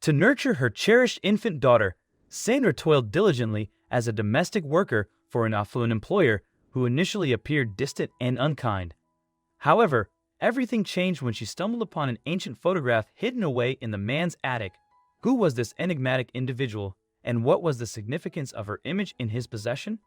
To nurture her cherished infant daughter, Sandra toiled diligently as a domestic worker for an affluent employer who initially appeared distant and unkind. However, everything changed when she stumbled upon an ancient photograph hidden away in the man's attic. Who was this enigmatic individual, and what was the significance of her image in his possession?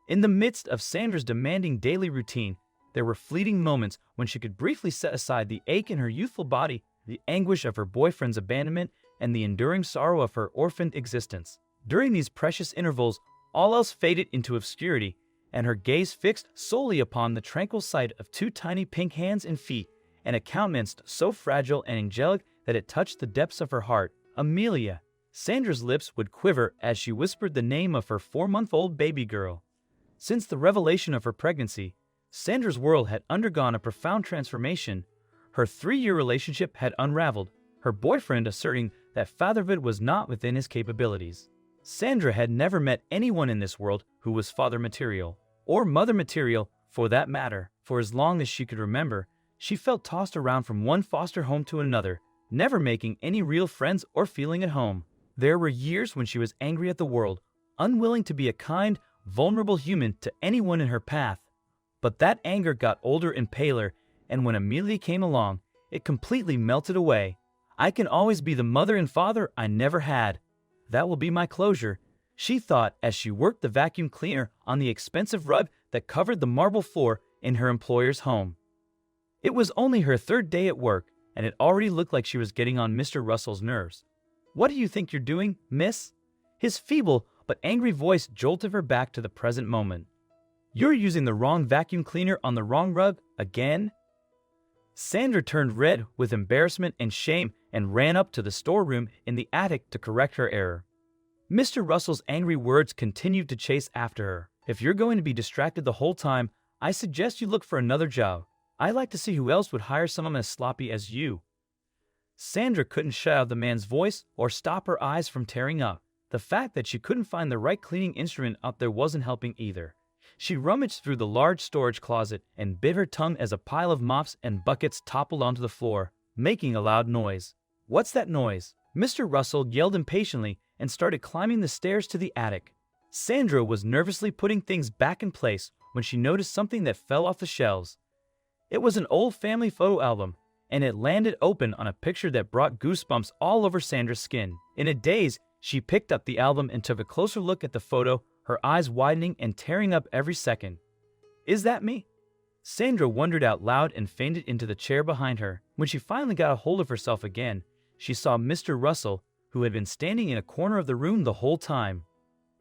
In the midst of Sandra's demanding daily routine, there were fleeting moments when she could briefly set aside the ache in her youthful body, the anguish of her boyfriend's abandonment, and the enduring sorrow of her orphaned existence. During these precious intervals, all else faded into obscurity, and her gaze fixed solely upon the tranquil sight of two tiny pink hands and feet, and a countenance so fragile and angelic that it touched the depths of her heart. Amelia. Sandra's lips would quiver as she whispered the name of her 4-month-old baby girl. Since the revelation of her pregnancy, Sandra's world had undergone a profound transformation. Her 3-year relationship had unraveled, her boyfriend asserting that fatherhood was not within his capabilities. Sandra had never met anyone in this world who was father material, or mother material for that matter. For as long as she could remember, she felt tossed around from one foster home to another, never making any real friends or feeling at home. There were years when she was angry at the world, unwilling to be a kind, vulnerable human to anyone in her path. But that anger got older and paler, and when Amelia came along, it completely melted away. I can always be the mother and father I never had. That will be my closure, she thought as she worked the vacuum cleaner on the expensive rug that covered the marble floor in her employer's home. It was only her 3rd day at work, and it already looked like she was getting on Mr. Russell's nerves. "What do you think you're doing, miss?" His feeble but angry voice jolted her back to the present moment. "You're using the wrong vacuum cleaner on the wrong rug again?" Sandra turned red with embarrassment and shame and ran up to the storeroom in the attic to correct her error. Mr. Russell's angry words continued to chase after her. "If you're going to be distracted the whole time, I suggest you look for another job. I'd like to see who else would hire someone as sloppy as you." Sandra couldn't shut out the man's voice or stop her eyes from tearing up. The fact that she couldn't find the right cleaning instrument up there wasn't helping either. She rummaged through the large storage closet and bit her tongue as a pile of mops and buckets toppled onto the floor, making a loud noise. "What's that noise?" Mr. Russell yelled impatiently and started climbing the stairs to the attic. Sandra was nervously putting things back in place when she noticed something that fell off the shelves. It was an old family photo album, and it landed open on a picture that brought goosebumps all over Sandra's skin. In a daze, she picked up the album and took a closer look at the photo, her eyes widening and tearing up every second. "Is that me?" Sandra wondered out loud and fainted into the chair behind her. When she finally got a hold of herself again, she saw Mr. Russell, who had been standing in a corner of the room the whole time.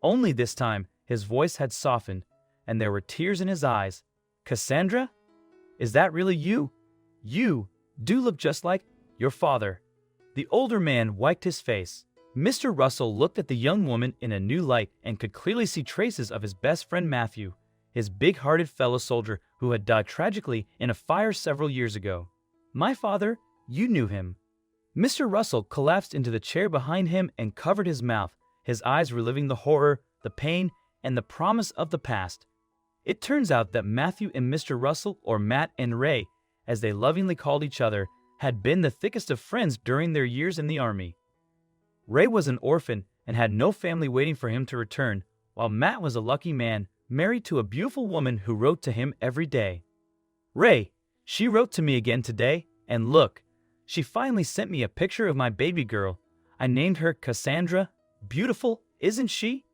Only this time, his voice had softened, and there were tears in his eyes. "Cassandra? Is that really you? You do look just like your father." The older man wiped his face. Mr. Russell looked at the young woman in a new light and could clearly see traces of his best friend Matthew, his big-hearted fellow soldier who had died tragically in a fire several years ago. "My father, you knew him." Mr. Russell collapsed into the chair behind him and covered his mouth, his eyes reliving the horror, the pain, and the promise of the past. It turns out that Matthew and Mr. Russell, or Matt and Ray, as they lovingly called each other, had been the thickest of friends during their years in the army. Ray was an orphan and had no family waiting for him to return, while Matt was a lucky man, married to a beautiful woman who wrote to him every day. "Ray, she wrote to me again today, and look, she finally sent me a picture of my baby girl. I named her Cassandra. Beautiful, isn't she?"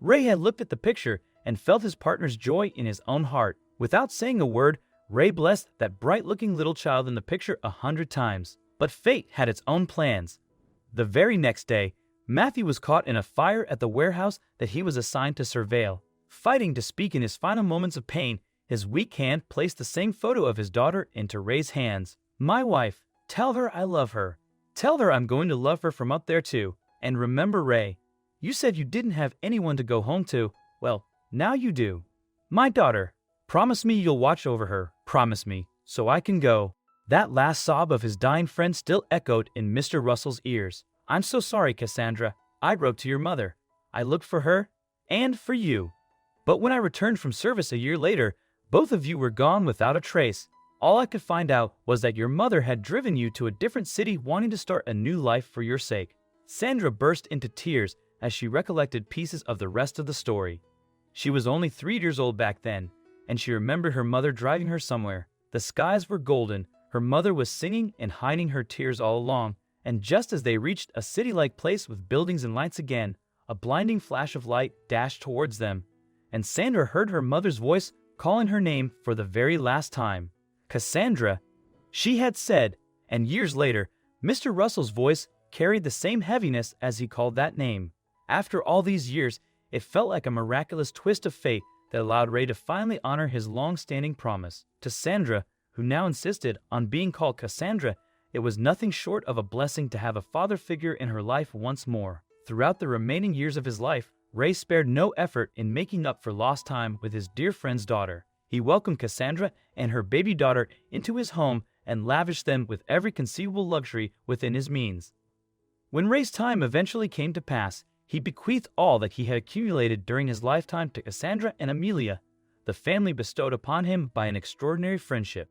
Ray had looked at the picture and felt his partner's joy in his own heart. Without saying a word, Ray blessed that bright-looking little child in the picture 100 times. But fate had its own plans. The very next day, Matthew was caught in a fire at the warehouse that he was assigned to surveil. Fighting to speak in his final moments of pain, his weak hand placed the same photo of his daughter into Ray's hands. "My wife, tell her I love her. Tell her I'm going to love her from up there too. And remember, Ray, you said you didn't have anyone to go home to. Well, now you do. My daughter, promise me you'll watch over her. Promise me, so I can go." That last sob of his dying friend still echoed in Mr. Russell's ears. "I'm so sorry, Cassandra. I wrote to your mother. I looked for her, and for you. But when I returned from service a year later, both of you were gone without a trace. All I could find out was that your mother had driven you to a different city wanting to start a new life for your sake." Sandra burst into tears as she recollected pieces of the rest of the story. She was only 3 years old back then, and she remembered her mother driving her somewhere. The skies were golden, her mother was singing and hiding her tears all along, and just as they reached a city-like place with buildings and lights again, a blinding flash of light dashed towards them, and Sandra heard her mother's voice calling her name for the very last time. "Cassandra," she had said, and years later, Mr. Russell's voice carried the same heaviness as he called that name. After all these years, it felt like a miraculous twist of fate that allowed Ray to finally honor his long-standing promise. To Sandra, who now insisted on being called Cassandra, it was nothing short of a blessing to have a father figure in her life once more. Throughout the remaining years of his life, Ray spared no effort in making up for lost time with his dear friend's daughter. He welcomed Cassandra and her baby daughter into his home and lavished them with every conceivable luxury within his means. When Ray's time eventually came to pass, he bequeathed all that he had accumulated during his lifetime to Cassandra and Amelia. The family bestowed upon him by an extraordinary friendship.